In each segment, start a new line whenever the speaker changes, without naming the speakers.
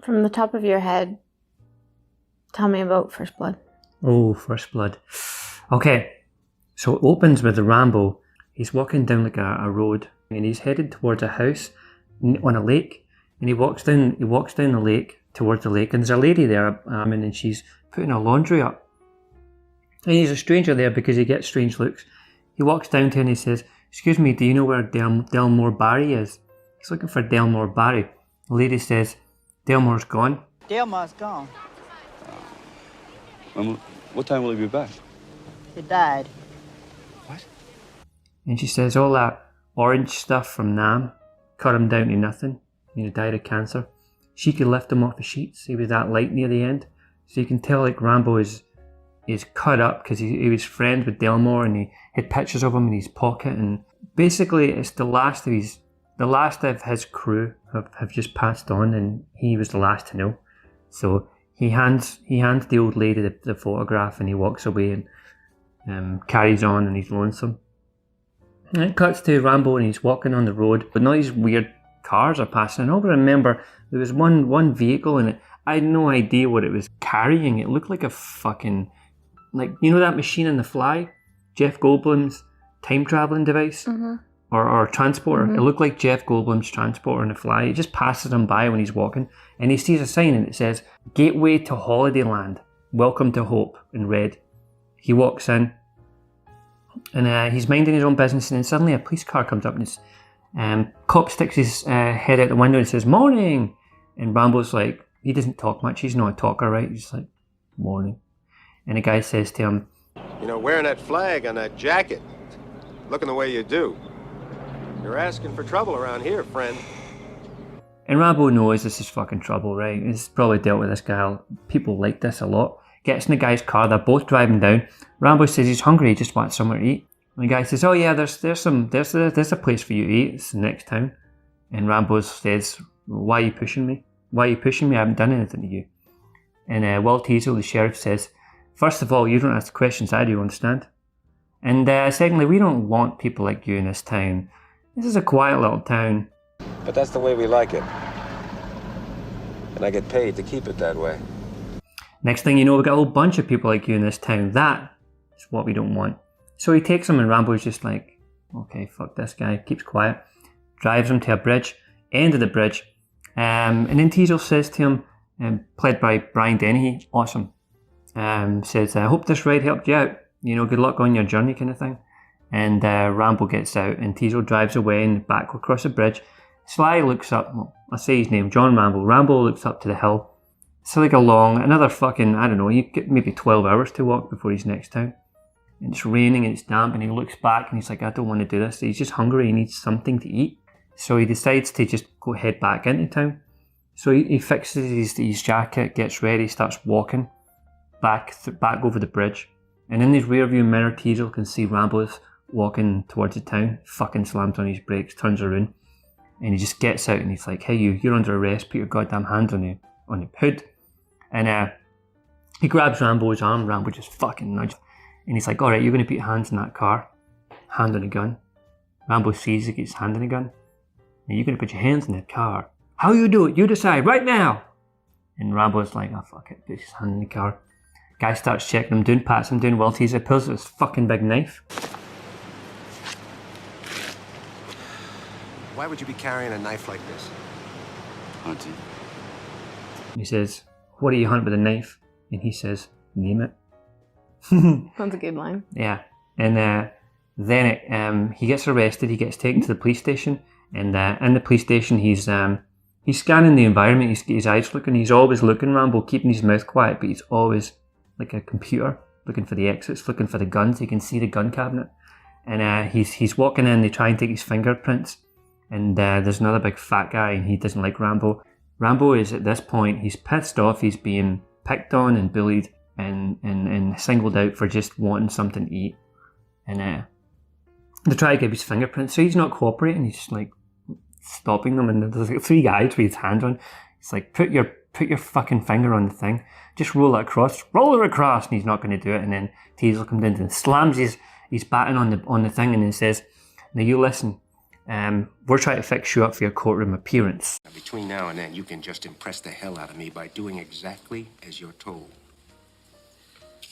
From the top of your head, tell me about First Blood.
Oh, First Blood. Okay, so it opens with the Rambo. He's walking down like a road, and he's headed towards a house on a lake. And he walks down the lake towards the lake, and there's a lady there, and she's putting her laundry up. And he's a stranger there because he gets strange looks. He walks down to her and he says, "Excuse me, do you know where Delmore Barry is?" He's looking for Delmore Barry. The lady says, "Delmore's gone."
Delmore's gone.
What time will he be back?
He died.
What?
And she says, all that orange stuff from Nam cut him down to nothing. He died of cancer. She could lift him off the sheets. He was that light near the end. So you can tell like Rambo is cut up because he was friends with Delmore, and he had pictures of him in his pocket. And basically it's the last of his crew have just passed on, and he was the last to know. So he hands the old lady the photograph, and he walks away and carries on, and he's lonesome. And it cuts to Rambo, and he's walking on the road, but all these weird cars are passing. And all I remember, there was one vehicle in it. I had no idea what it was carrying. It looked like a fucking, like, you know that machine in The Fly? Jeff Goldblum's time traveling device? Mm-hmm. Or transporter. Mm-hmm. It looked like Jeff Goldblum's transporter in The Fly. It just passes him by when he's walking, and he sees a sign, and it says, "Gateway to Holidayland. Welcome to Hope," in red. He walks in, and he's minding his own business, and then suddenly a police car comes up, and this cop sticks his head out the window and says, "Morning!" And Rambo's like, he doesn't talk much. He's not a talker, right? He's like, "Morning." And the guy says to him,
"You know, wearing that flag on that jacket, looking the way you do, you're asking for trouble around here, friend."
And Rambo knows this is fucking trouble, right? He's probably dealt with this guy. People like this a lot. Gets in the guy's car. They're both driving down. Rambo says he's hungry. He just wants somewhere to eat. And the guy says, "Oh yeah, there's a place for you to eat. It's the next town." And Rambo says, "Why are you pushing me? Why are you pushing me? I haven't done anything to you." And Will Teasel, the sheriff, says, "First of all, you don't ask questions I do, understand? And secondly, we don't want people like you in this town. This is a quiet little town."
But that's the way we like it. And I get paid to keep it that way.
Next thing you know, we've got a whole bunch of people like you in this town. That is what we don't want. So he takes him, and Rambo's just like, okay, fuck this guy. Keeps quiet. Drives him to a bridge. End of the bridge. And then Teasel says to him, played by Brian Dennehy, awesome. Says, "I hope this ride helped you out. You know, good luck on your journey," kind of thing. And Rambo gets out, and Teasel drives away and back across the bridge. Sly looks up, well, I'll say his name, John Rambo. Rambo looks up to the hill. It's like another fucking, I don't know, you get maybe 12 hours to walk before he's next town. And it's raining and it's damp, and he looks back and he's like, I don't want to do this. He's just hungry, he needs something to eat. So he decides to just go head back into town. So he fixes his jacket, gets ready, starts walking back over the bridge. And in his rear view mirror, Teasel can see Rambo's walking towards the town. Fucking slams on his brakes, turns around. And he just gets out and he's like, "Hey, you're under arrest. Put your goddamn hands on the hood." And he grabs Rambo's arm. Rambo just fucking nudges. And he's like, "All right, you're going to put your hands in that car. Hand on the gun." Rambo sees he gets his hand on the gun. "Now you're going to put your hands in the car. How you do it? You decide right now." And Rambo's like, "Oh, fuck it." Puts his hand in the car. Guy starts checking him down, pats him down. Will Teasel pulls out his fucking big knife.
Why would you be carrying a knife like this?
Hunting.
He says, "What do you hunt with a knife?" And he says, "Name it."
That's a good line.
Yeah. And then he gets arrested. He gets taken to the police station. And in the police station, he's scanning the environment. His eyes looking. He's always looking, Rambo, keeping his mouth quiet, but he's always like a computer, looking for the exits, looking for the guns. He can see the gun cabinet. And he's walking in. They try and take his fingerprints. And there's another big fat guy, and he doesn't like Rambo. Rambo is, at this point, he's pissed off. He's being picked on and bullied and singled out for just wanting something to eat. And they try to give his fingerprints, so he's not cooperating. He's just like stopping them, and there's like 3 guys with his hands on. It's like, put your fucking finger on the thing. Just roll it across. Roll it across! And he's not going to do it. And then Teasel comes in and slams his baton on the thing, and then says, "Now you listen. we're trying to fix you up for your courtroom appearance.
Between now and then, you can just impress the hell out of me by doing exactly as you're told.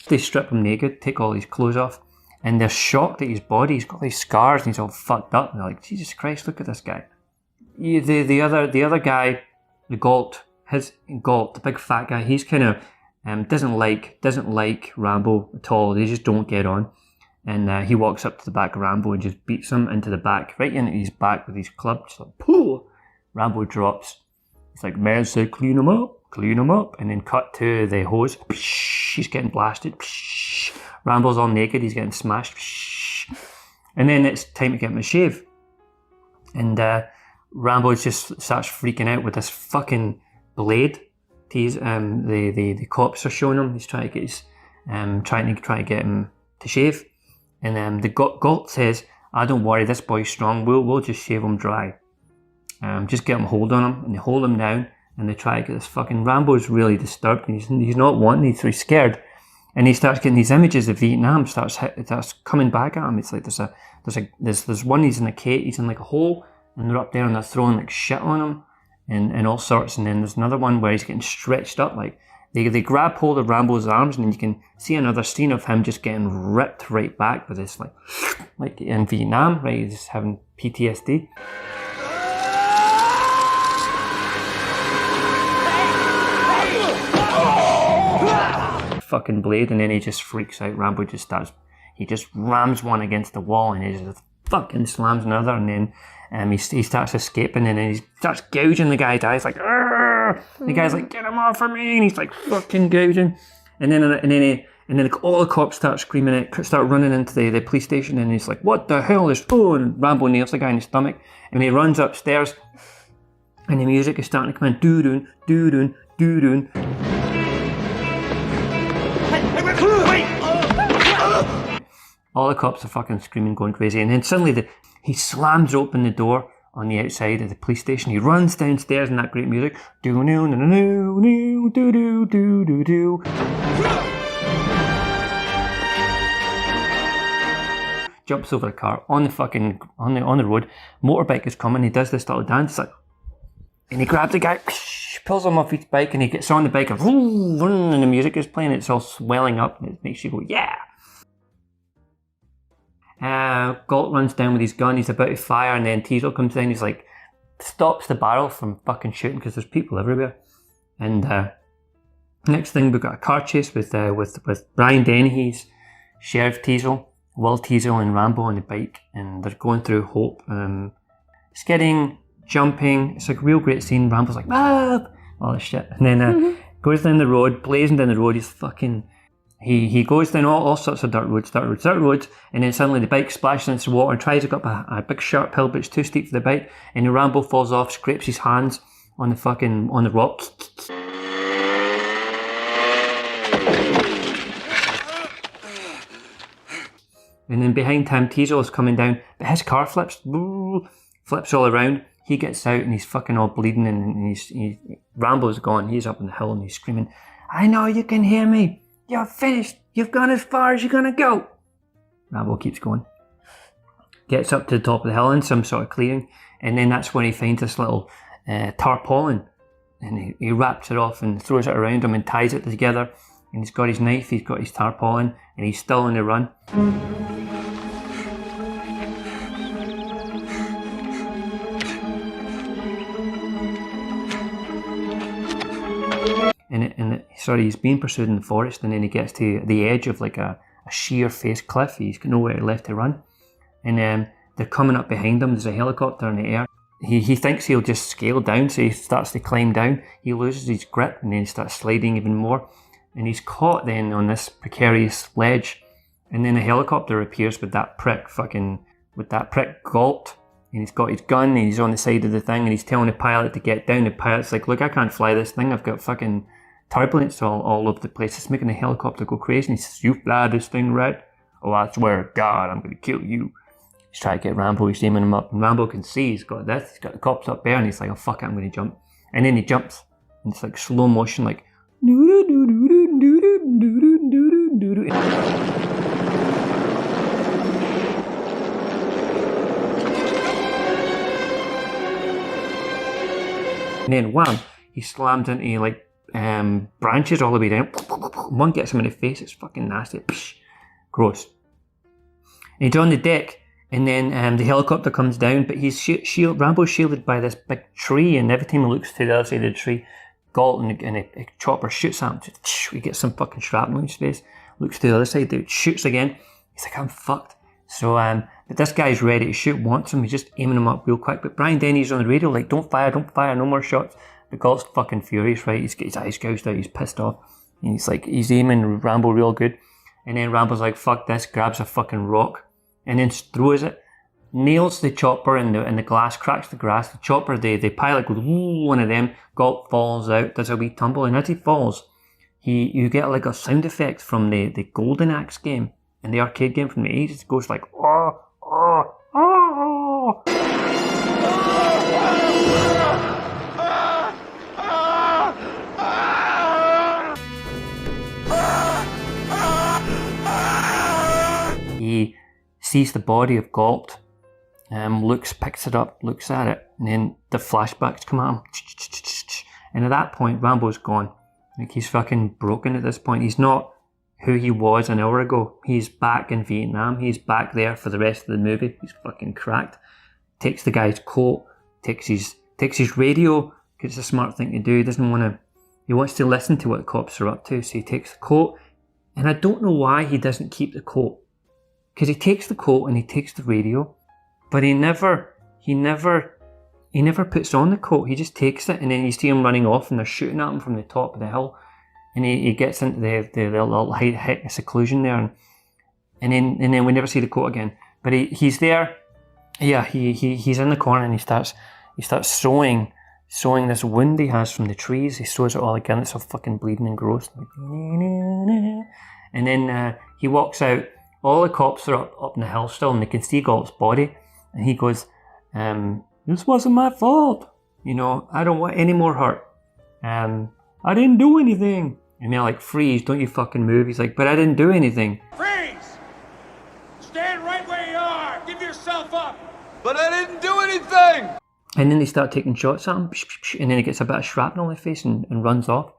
They strip him naked, take all his clothes off, and they're shocked at his body. He's got these scars and he's all fucked up. And they're like, Jesus Christ, look at this guy. The other guy, Galt, the big fat guy, he's kind of doesn't like Rambo at all. They just don't get on. And he walks up to the back of Rambo and just beats him into the back, right into his back with his club. Just like, pooh! Rambo drops. It's like, man said, clean him up. And then cut to the hose. He's getting blasted. Rambo's all naked. He's getting smashed. And then it's time to get him a shave. And Rambo just starts freaking out with this fucking blade. The cops are showing him. He's trying to get trying to get him to shave. And the Galt says, don't worry, this boy's strong. We'll just shave him dry. Just get him hold on him. And they hold him down. And they try to get this fucking... Rambo's really disturbed. And he's not wanting it, so he's scared. And he starts getting these images of Vietnam. Starts coming back at him. It's like there's one, he's in a cave. He's in like a hole. And they're up there and they're throwing like shit on him. And all sorts. And then there's another one where he's getting stretched up. Like they grab hold of Rambo's arms. And then you can see another scene of him just getting ripped right back with this like in Vietnam. Right, he's just having PTSD. Fucking blade, and then he just freaks out. Rambo just rams one against the wall and he just fucking slams another, and then he starts escaping, and then he starts gouging the guy's eyes like, argh! The guy's like, get him off of me, and he's like fucking gouging, and then all the cops start screaming, start running into the police station, and he's like, what the hell is and Rambo nails the guy in the stomach, and he runs upstairs, and the music is starting to come in, doo-doon, doo-doon, doo-doon. All the cops are fucking screaming, going crazy, and then suddenly he slams open the door on the outside of the police station. He runs downstairs in that great music. Jumps over a car on the road. Motorbike is coming. He does this little dance, and he grabs the guy, pulls him off his bike, and he gets on the bike, and the music is playing. It's all swelling up, and it makes you go, yeah. Galt runs down with his gun. He's about to fire, and then Teasel comes in. He's like, stops the barrel from fucking shooting because there's people everywhere. And next thing, we've got a car chase with Brian Dennehy's Sheriff Teasel, Will Teasel, and Rambo on the bike, and they're going through Hope, skidding, jumping. It's like a real great scene. Rambo's like, all this shit, and then goes down the road, blazing down the road. He's fucking. He goes down all sorts of dirt roads, and then suddenly the bike splashes into the water and tries to go up a big sharp hill, but it's too steep for the bike, and the Rambo falls off, scrapes his hands on the rocks. And then behind him, Teasel is coming down, but his car flips all around. He gets out and he's fucking all bleeding, and Rambo's gone. He's up on the hill and he's screaming, I know you can hear me. You're finished. You've gone as far as you're going to go. Rambo keeps going. Gets up to the top of the hill in some sort of clearing. And then that's when he finds this little tarpaulin. And he wraps it off and throws it around him and ties it together. And he's got his knife, he's got his tarpaulin, and he's still on the run. He's being pursued in the forest, and then he gets to the edge of like a sheer face cliff. He's got nowhere left to run, and they're coming up behind him. There's a helicopter in the air. He thinks he'll just scale down, so he starts to climb down. He loses his grip, and then he starts sliding even more, and he's caught then on this precarious ledge. And then a helicopter appears with that prick Galt, and he's got his gun, and he's on the side of the thing, and he's telling the pilot to get down. The pilot's like, look, I can't fly this thing. I've got fucking turbulence all over the place. It's making the helicopter go crazy. And he says, you fly this thing right? Oh, I swear to God, I'm going to kill you. He's trying to get Rambo. He's aiming him up. And Rambo can see he's got this. He's got the cops up there. And he's like, oh, fuck it, I'm going to jump. And then he jumps. And it's like slow motion, like... And then wham, he slams into like branches all the way down. One gets him in the face. It's fucking nasty. Gross. And he's on the deck, and then the helicopter comes down, but he's Rambo's shielded by this big tree, and every time he looks to the other side of the tree, Galt and a chopper shoots at him. He gets some fucking shrapnel in his face. Looks to the other side, dude, shoots again. He's like, I'm fucked. So, but this guy's ready to shoot, wants him. He's just aiming him up real quick. But Brian Denny's on the radio, like, don't fire, no more shots. But Galt's fucking furious, right? He's got his eyes gouged out, he's pissed off. And he's like, he's aiming Rambo real good. And then Rambo's like, fuck this, grabs a fucking rock and then throws it, nails the chopper in the glass, cracks the glass. The chopper, the pilot goes, one of them. Galt falls out, does a wee tumble, and as he falls, you get like a sound effect from the Golden Axe game, in the arcade game from the 80s. It goes like, oh, oh, oh. He sees the body of Galt, picks it up, looks at it, and then the flashbacks come at him. And at that point, Rambo's gone. Like, he's fucking broken at this point. He's not who he was an hour ago. He's back in Vietnam. He's back there for the rest of the movie. He's fucking cracked. Takes the guy's coat, takes his radio, because it's a smart thing to do. He wants to listen to what the cops are up to, so he takes the coat. And I don't know why he doesn't keep the coat. Because he takes the coat and he takes the radio, but he never puts on the coat. He just takes it, and then you see him running off, and they're shooting at him from the top of the hill, and he gets into the little height seclusion there, and then we never see the coat again. But he's there. Yeah, he's in the corner, and he starts sewing this wound he has from the trees. He sews it all again. It's all fucking bleeding and gross. And then he walks out. All the cops are up in the hill still, and they can see Galt's body. And he goes, this wasn't my fault. You know, I don't want any more hurt. I didn't do anything. And they're like, freeze, don't you fucking move. He's like, but I didn't do anything.
Freeze! Stand right where you are. Give yourself up.
But I didn't do anything!
And then they start taking shots at him. And then he gets a bit of shrapnel in his face and runs off.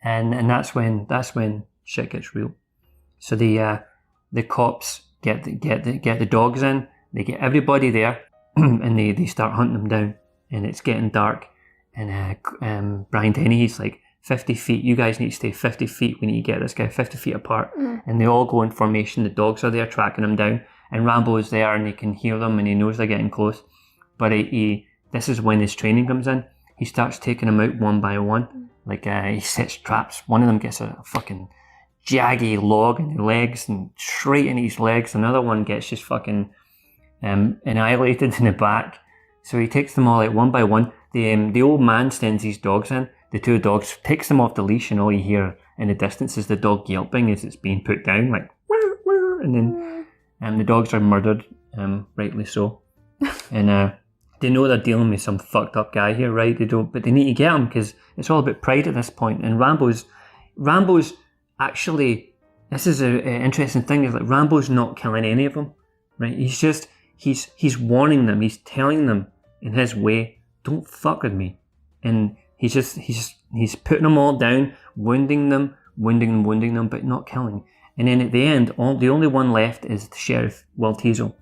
And that's when shit gets real. So the cops get the dogs in. They get everybody there, and they start hunting them down. And it's getting dark. And Brian Denny, he's like, 50 feet. You guys need to stay 50 feet. We need to get this guy 50 feet apart. And they all go in formation. The dogs are there tracking him down. And Rambo is there, and he can hear them, and he knows they're getting close. But this is when his training comes in. He starts taking them out one by one. Like, he sets traps. One of them gets a fucking jaggy log in his legs and straight in his legs. Another one gets just fucking annihilated in the back. So he takes them all out one by one. The old man sends his dogs in. The two dogs, takes them off the leash, and all you hear in the distance is the dog yelping as it's being put down, like, wah, wah, and then the dogs are murdered, rightly so. And they know they're dealing with some fucked up guy here, right? But they need to get him, because it's all about pride at this point. And Rambo's actually, this is an interesting thing, is like Rambo's not killing any of them, right? He's warning them, he's telling them in his way, don't fuck with me. And he's putting them all down, wounding them, but not killing. And then at the end, the only one left is the sheriff, Will Teasel.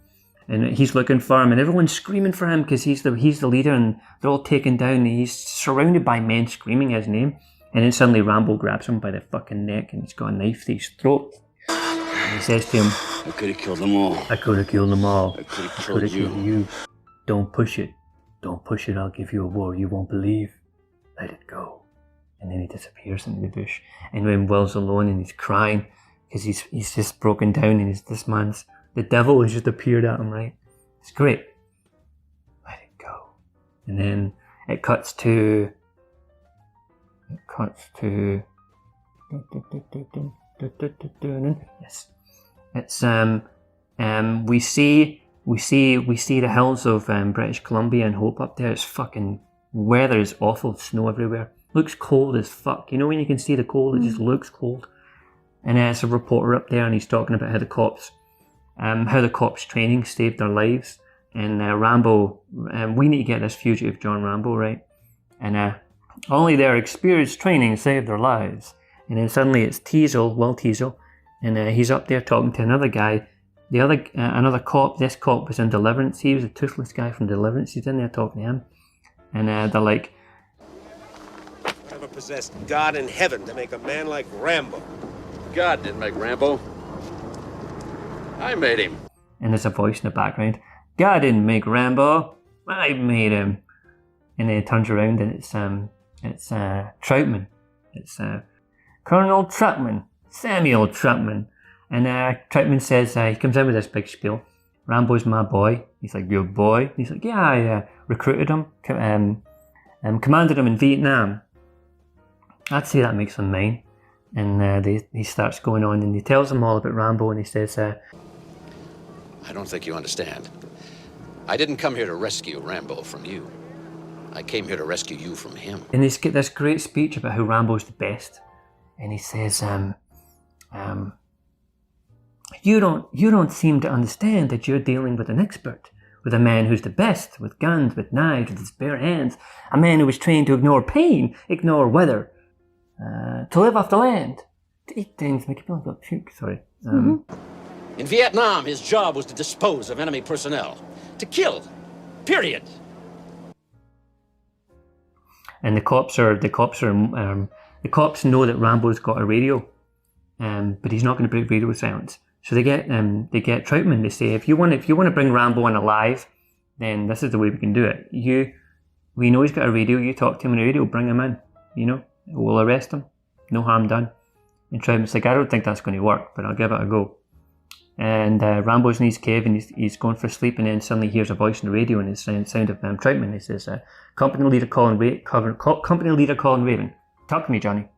And he's looking for him, and everyone's screaming for him because he's the leader, and they're all taken down, and he's surrounded by men screaming his name. And then suddenly Rambo grabs him by the fucking neck, and he's got a knife to his throat. And he says to him,
I could have killed them all.
I could have killed them all.
I could have
I
killed
could have
you.
killed you. Don't push it. Don't push it. I'll give you a war you won't believe. Let it go. And then he disappears into the bush. And when Will's alone and he's crying because he's just broken down, and the devil has just appeared at him, right? It's great. Let it go. And then it cuts to yes. It's we see the hills of British Columbia and Hope up there. It's fucking weather is awful, snow everywhere. Looks cold as fuck. You know when you can see the cold, it just looks cold. And it's a reporter up there, and he's talking about how the cops training saved their lives. And Rambo, we need to get this fugitive John Rambo, right? and only their experienced training saved their lives. And then suddenly it's Will Teasel, and he's up there talking to another guy. Another cop. This cop was in Deliverance. He was a toothless guy from Deliverance. He's in there talking to him, and they're like,
Whatever possessed God in heaven to make a man like Rambo?
God didn't make Rambo. I made him.
and there's a voice in the background. God didn't make Rambo. I made him. And then he turns around and it's Troutman. It's Colonel Troutman, Samuel Troutman. And Troutman says, he comes in with this big spiel. Rambo's my boy. He's like, your boy? He's like, yeah, I recruited him, commanded him in Vietnam. I'd say that makes him mine. And he starts going on and he tells them all about Rambo and he says,
I don't think you understand. I didn't come here to rescue Rambo from you. I came here to rescue you from him.
And they get this great speech about how Rambo's the best. And he says, you don't seem to understand that you're dealing with an expert, with a man who's the best, with guns, with knives, with his bare hands, a man who was trained to ignore pain, ignore weather, to live off the land, to eat things, make people go puke, sorry.
In Vietnam, his job was to dispose of enemy personnel, to kill, period.
And the cops know that Rambo's got a radio, but he's not going to break radio silence. So they get Troutman. They say, if you want to bring Rambo in alive, then this is the way we can do it. We know he's got a radio. You talk to him on the radio, bring him in. We'll arrest him. No harm done. And Troutman's like, I don't think that's going to work, but I'll give it a go. And Rambo's in his cave and he's going for sleep, and then suddenly he hears a voice on the radio, and it's the sound of Troutman. He says, company leader calling Raven. Talk to me, Johnny.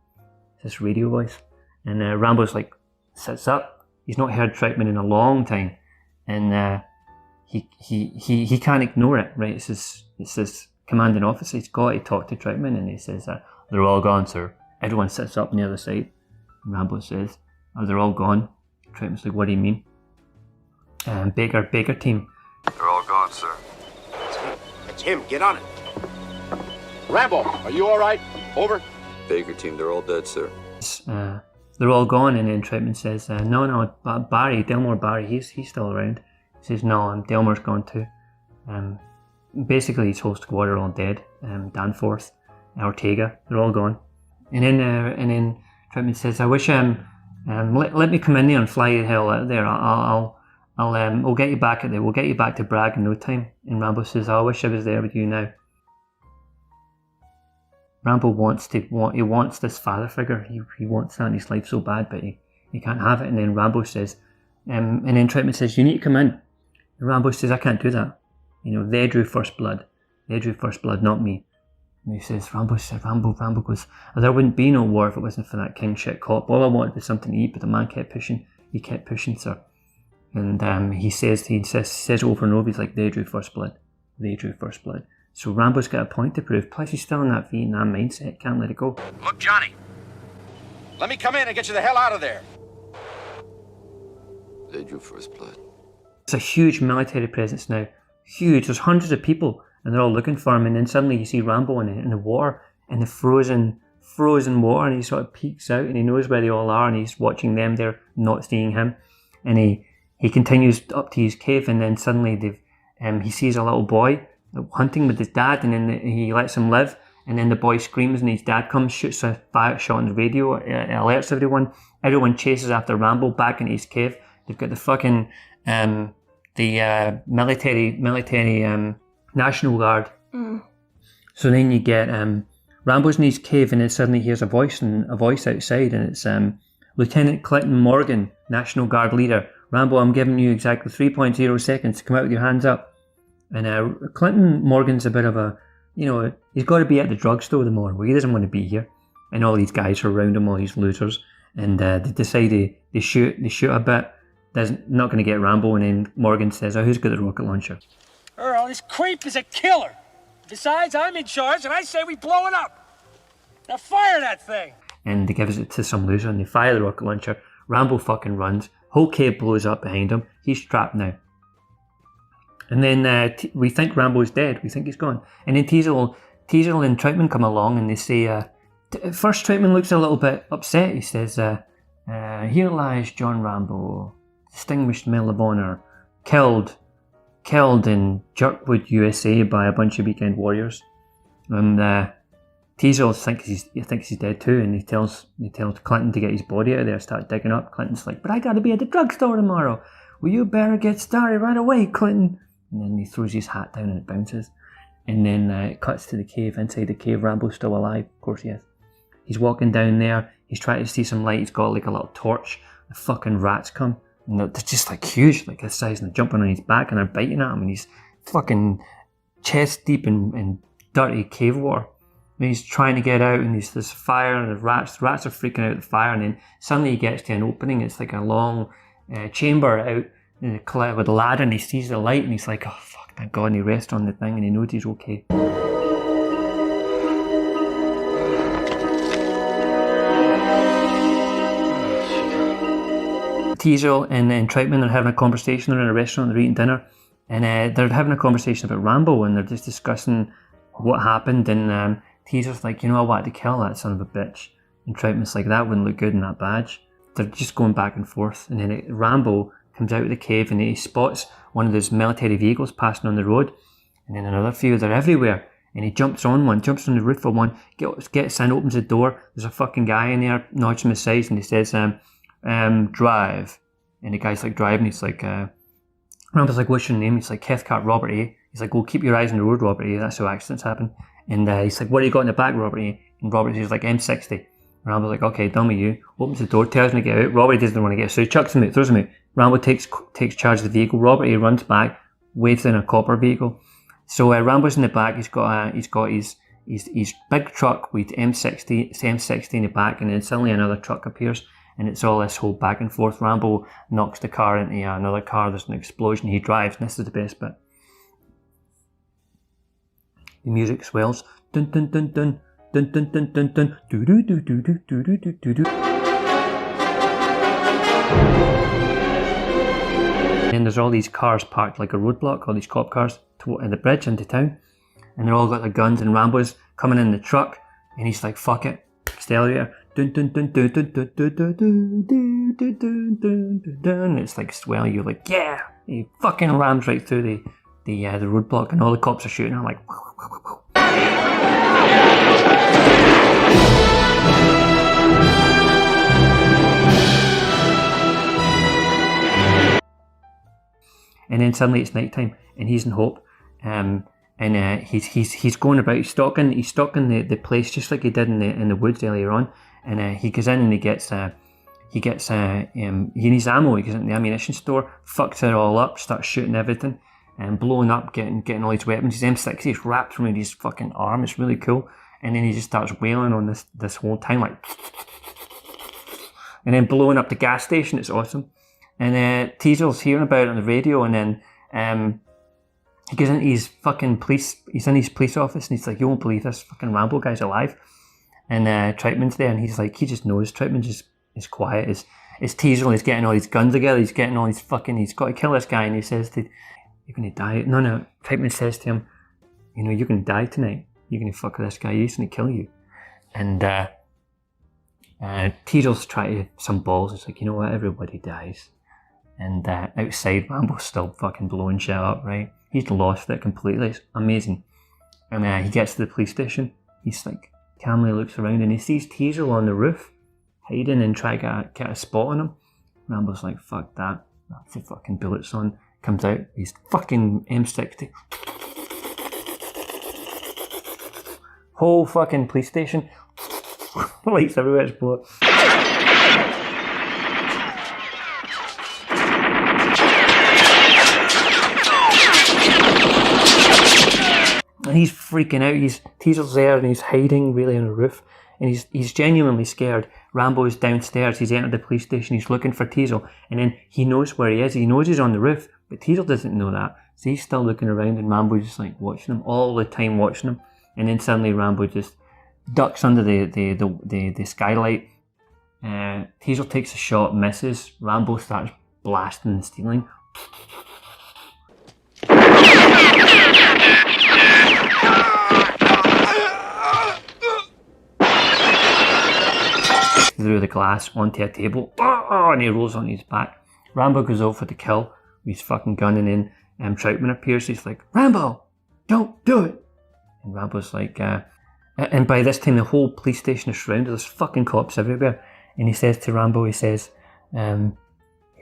It's this radio voice. And Rambo's like, sits up. He's not heard Troutman in a long time. And he can't ignore it, right? It's his commanding officer. He's got to talk to Troutman, and he says, they're all gone, sir. Everyone sits up on the other side. And Rambo says, oh, they're all gone. Troutman's like, what do you mean? Baker team.
They're all gone, sir.
It's him. Get on it.
Rambo, are you all right? Over.
Baker team, they're all dead, sir.
They're all gone, and then Troutman says, no, Delmore Barry, he's still around. He says, no, Delmore's gone too. Basically, his whole squad are all dead. Danforth, Ortega, they're all gone. And then Troutman says, I wish let me come in there and fly the hell out of there. We'll get you back at there. We'll get you back to Bragg in no time. And Rambo says, I wish I was there with you now. Rambo wants this father figure. He wants that in his life so bad, but he can't have it. And then Rambo says, and then Troutman says, you need to come in. And Rambo says, I can't do that. They drew first blood. They drew first blood, not me. And he says, Rambo goes, there wouldn't be no war if it wasn't for that king shit cop. All I wanted was something to eat, but the man kept pushing. He kept pushing, sir. And he says over and over, he's like, they drew first blood. They drew first blood. So Rambo's got a point to prove. Plus, he's still in that Vietnam mindset. Can't let it go.
Look, Johnny. Let me come in and get you the hell out of there.
They drew first blood.
It's a huge military presence now. Huge. There's hundreds of people, and they're all looking for him. And then suddenly you see Rambo in the water, in the frozen water, and he sort of peeks out, and he knows where they all are, and he's watching them. They're not seeing him, and he continues up to his cave, and then suddenly he sees a little boy hunting with his dad, and then he lets him live, and then the boy screams, and his dad comes, shoots a fire shot on the radio, it alerts everyone chases after Rambo back into his cave. They've got the fucking military National Guard. So then you get Rambo's in his cave, and then suddenly he hears a voice outside, and it's Lieutenant Clinton Morgan, National Guard leader. Rambo, I'm giving you exactly 3.0 seconds to come out with your hands up. And Clinton Morgan's a bit of a, he's got to be at the drugstore the more. Well, he doesn't want to be here. And all these guys are around him, all these losers. And they decide they shoot a bit. Not going to get Rambo. And then Morgan says, oh, who's got the rocket launcher?
Earl, this creep is a killer. Besides, I'm in charge, and I say we blow it up. Now fire that thing.
And they give it to some loser, and they fire the rocket launcher. Rambo fucking runs. Whole cave blows up behind him. He's trapped now. And then we think Rambo's dead. We think he's gone. And then Teasel Teasel and Troutman come along and they say, first Troutman looks a little bit upset. He says, here lies John Rambo, distinguished Medal of Honor, killed in Jerkwood, USA by a bunch of weekend warriors. And Teasel thinks he's dead too, and he tells Clinton to get his body out of there, start digging up. Clinton's like, but I gotta be at the drugstore tomorrow. Well, you better get started right away, Clinton. And then he throws his hat down and it bounces. And then it cuts to the cave. Inside the cave, Rambo's still alive. Of course he is. He's walking down there. He's trying to see some light. He's got like a little torch. The fucking rats come. And they're just like huge, like this size. And they're jumping on his back and they're biting at him. And he's fucking chest deep in dirty cave water. And he's trying to get out. And there's fire and the rats are freaking out at the fire. And then suddenly he gets to an opening. It's like a long chamber out with a ladder. And he sees the light. And he's like, oh, fuck, thank God. And he rests on the thing. And he knows he's okay. Teasel and Troutman are having a conversation. They're in a restaurant, they're eating dinner, and they're having a conversation about Rambo, and they're just discussing what happened. And Teasel's like, I wanted to kill that son of a bitch. And Troutman's like, that wouldn't look good in that badge. They're just going back and forth. And then Rambo comes out of the cave and he spots one of those military vehicles passing on the road. And then another few, they're everywhere. And he jumps on the roof of one, gets in, opens the door. There's a fucking guy in there, nods him his sides, and he says, drive. And the guy's like driving. He's like, Rambo's like, what's your name? He's like, Cathcart Robert A. He's like, well, keep your eyes on the road, Robert A. That's how accidents happen. And he's like, what do you got in the back, Robert A? And Robert says like, M60. Rambo's like, okay, done with you. Opens the door, tells him to get out. Robert doesn't want to get out, so he chucks him out, throws him out. Rambo takes charge of the vehicle. Robert A runs back, waves in a copper vehicle. So Rambo's in the back. He's got his big truck with M60 in the back, and then suddenly another truck appears. And it's all this whole back and forth. Rambo knocks the car into another car. There's an explosion. He drives. And this is the best bit. The music swells. Dun dun dun dun dun dun dun dun dun. Do do do do do do do do do. And there's all these cars parked like a roadblock. All these cop cars in the bridge into town, and they're all got their guns. And Rambo's coming in the truck, and he's like, "Fuck it, it's the elevator." Dun dun dun dun dun dun dun dun dun dun dun dun dun dun. It's like swell. You're like, yeah. He fucking rams right through the roadblock, and all the cops are shooting. I'm like, and then suddenly it's nighttime, and he's in Hope, and he's going about. He's stalking the place just like he did in the woods earlier on. And he goes in and he needs ammo. He goes into the ammunition store, fucks it all up, starts shooting everything, and blowing up, getting all his weapons. His M60 is wrapped around his fucking arm. It's really cool. And then he just starts wailing on this whole time, like, and then blowing up the gas station. It's awesome. And Teasel's hearing about it on the radio, and then he goes into his fucking police. He's in his police office, and he's like, "You won't believe this fucking Rambo guy's alive." And Troutman's there, and he's like, he just knows. Troutman just is quiet. It's Teasel. He's getting all his guns together. He's getting all his fucking. He's got to kill this guy, and he says, "You're gonna die." No. Troutman says to him, "You're gonna die tonight. You're gonna fuck this guy. He's gonna kill you." And Teasel's trying some balls. It's like, you know what? Everybody dies. And outside, Rambo's still fucking blowing shit up. Right? He's lost it completely. It's amazing. And he gets to the police station. He's like, calmly looks around and he sees Teasel on the roof, hiding and trying to get a spot on him. Rambo's like, fuck that. That's the fucking bullets on. Comes out, he's fucking M60. Whole fucking police station. Lights everywhere, it's blood. And he's freaking out. Teasel's there and he's hiding really on a roof. And he's genuinely scared. Rambo is downstairs. He's entered the police station. He's looking for Teasel. And then he knows where he is. He knows he's on the roof. But Teasel doesn't know that. So he's still looking around and Rambo's just like watching him. All the time watching him. And then suddenly Rambo just ducks under the skylight. Teasel takes a shot, misses. Rambo starts blasting the ceiling. through the glass onto a table, and he rolls on his back. Rambo goes out for the kill with his fucking gun, and then Troutman appears. He's like, Rambo, don't do it. And Rambo's like, and by this time the whole police station is surrounded. There's fucking cops everywhere. And he says to Rambo, he says,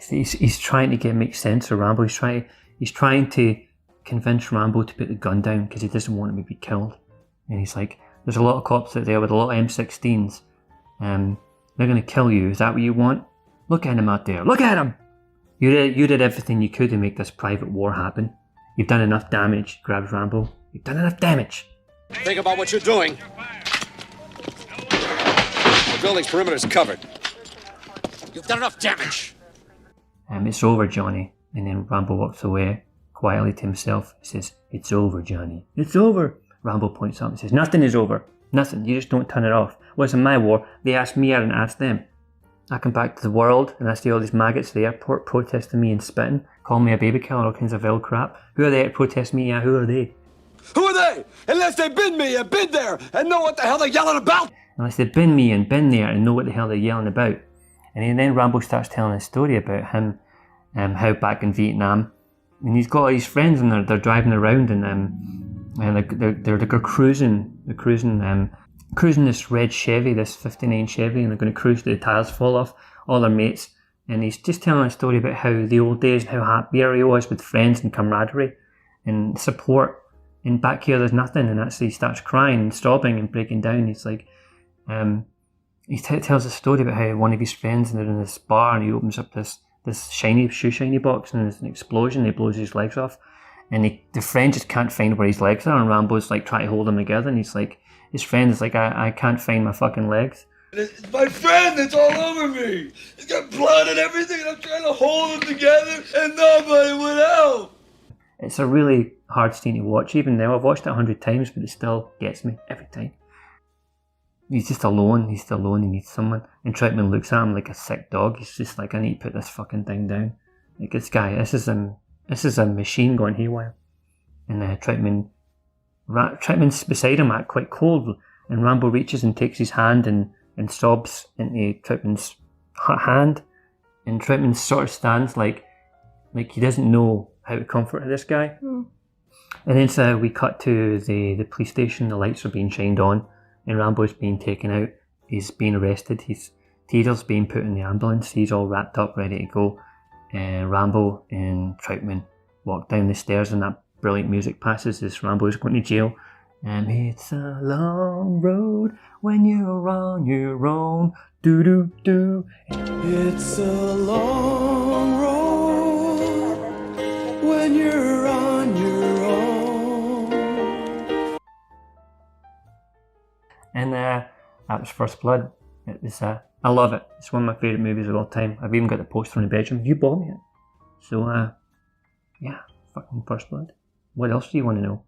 he's trying to make sense of Rambo. He's trying to convince Rambo to put the gun down because he doesn't want him to be killed. And he's like, there's a lot of cops out there with a lot of M16s. They're going to kill you. Is that what you want? Look at him out there. Look at him! You did everything you could to make this private war happen. You've done enough damage, grabs Rambo. You've done enough damage.
Think about what you're doing. The building's perimeter is covered. You've done enough damage.
It's over, Johnny. And then Rambo walks away quietly to himself. He says, it's over, Johnny. It's over. Rambo points up and says, nothing is over. Nothing. You just don't turn it off. Well, it's in my war. They asked me, I didn't ask them. I come back to the world and I see all these maggots at the airport protesting me and spitting, calling me a baby killer, all kinds of vile crap. Who are they to protest me? Yeah, who are they?
Who are they? Unless they've been me and been there and know what the hell they're yelling about.
Unless they've been me and been there and know what the hell they're yelling about. And then Rambo starts telling a story about him, how back in Vietnam, and he's got all his friends and they're driving around and they're cruising this red Chevy, this 59 Chevy, and they're going to cruise till the tires fall off, all their mates. And he's just telling a story about how the old days and how happy he was with friends and camaraderie and support. And back here there's nothing, and actually he starts crying and sobbing and breaking down. He's like, he tells a story about how one of his friends, and they're in this bar, and he opens up this shoe shiny box, and there's an explosion, and he blows his legs off. And the friend just can't find where his legs are, and Rambo's like trying to hold them together, and he's like, his friend is like, I can't find my fucking legs.
It's my friend that's all over me. He's got blood and everything, and I'm trying to hold him together, and nobody would help.
It's a really hard scene to watch. Even now, I've watched it 100 times, but it still gets me every time. He's just alone. He needs someone. And Troutman looks at him like a sick dog. He's just like, I need to put this fucking thing down. Like, this guy, this is a machine going haywire. And Troutman's beside him, act quite cold. And Rambo reaches and takes his hand and sobs into Troutman's hand. And Troutman sort of stands like he doesn't know how to comfort this guy. And then so we cut to the police station. The lights are being shined on, and Rambo's being taken out. He's being arrested. Theodore's being put in the ambulance. He's all wrapped up, ready to go. And Rambo and Troutman walk down the stairs, and that brilliant music passes as Rambo's going to jail. And it's a long road when you're on your own. Do do do.
It's a long road when you're on your own.
And that was First Blood. It was I love it. It's one of my favourite movies of all time. I've even got the poster in the bedroom. You bought me it. So yeah, fucking First Blood. What else do you want to know?